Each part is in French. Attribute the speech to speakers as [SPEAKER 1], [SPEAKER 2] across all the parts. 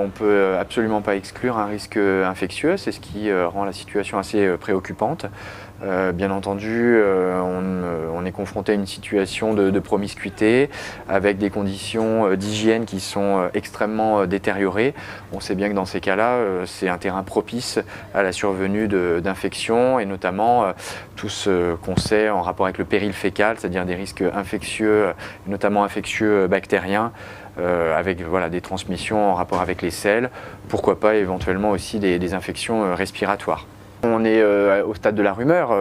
[SPEAKER 1] on ne peut absolument pas exclure un risque infectieux, c'est ce qui rend la situation assez préoccupante. Bien entendu, on est confronté à une situation de promiscuité avec des conditions d'hygiène qui sont extrêmement détériorées. On sait bien que dans ces cas-là, c'est un terrain propice à la survenue d'infections et notamment tout ce qu'on sait en rapport avec le péril fécal, c'est-à-dire des risques infectieux, notamment infectieux bactériens, avec voilà, des transmissions en rapport avec les selles, pourquoi pas éventuellement aussi des infections respiratoires. On est au stade de la rumeur.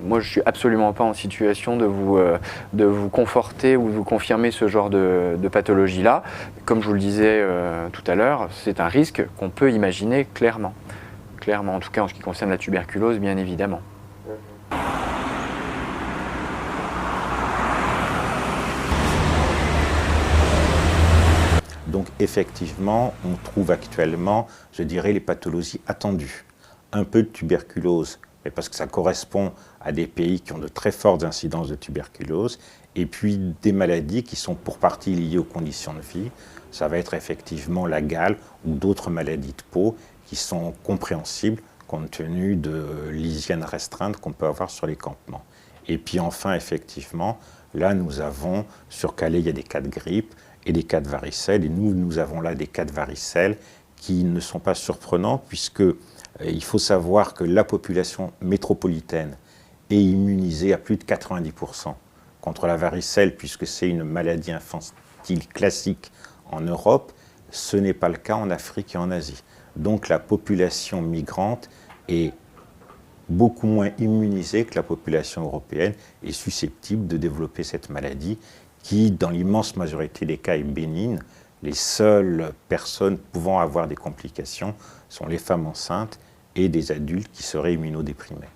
[SPEAKER 1] Moi, je ne suis absolument pas en situation de vous conforter ou de vous confirmer ce genre de pathologie-là. Comme je vous le disais tout à l'heure, c'est un risque qu'on peut imaginer clairement. Clairement, en tout cas en ce qui concerne la tuberculose, bien évidemment.
[SPEAKER 2] Donc effectivement, on trouve actuellement, je dirais, les pathologies attendues. Un peu de tuberculose, mais parce que ça correspond à des pays qui ont de très fortes incidences de tuberculose, et puis des maladies qui sont pour partie liées aux conditions de vie. Ça va être effectivement la gale ou d'autres maladies de peau qui sont compréhensibles compte tenu de l'hygiène restreinte qu'on peut avoir sur les campements. Et puis enfin, effectivement, là nous avons, sur Calais, il y a des cas de grippe et des cas de varicelle, et nous avons là des cas de varicelle qui ne sont pas surprenants puisque il faut savoir que la population métropolitaine est immunisée à plus de 90% contre la varicelle, puisque c'est une maladie infantile classique en Europe. Ce n'est pas le cas en Afrique et en Asie. Donc la population migrante est beaucoup moins immunisée que la population européenne et susceptible de développer cette maladie qui, dans l'immense majorité des cas, est bénigne. Les seules personnes pouvant avoir des complications sont les femmes enceintes et des adultes qui seraient immunodéprimés.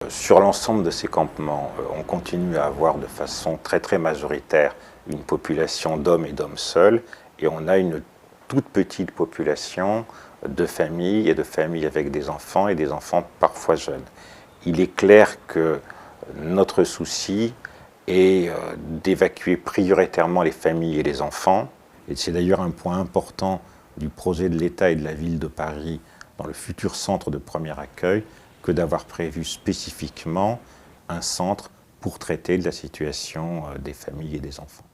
[SPEAKER 2] Sur l'ensemble de ces campements, on continue à avoir de façon très majoritaire une population d'hommes et d'hommes seuls, et on a une toute petite population de familles et de familles avec des enfants et des enfants parfois jeunes. Il est clair que notre souci est d'évacuer prioritairement les familles et les enfants. Et c'est d'ailleurs un point important du projet de l'État et de la ville de Paris dans le futur centre de premier accueil que d'avoir prévu spécifiquement un centre pour traiter de la situation des familles et des enfants.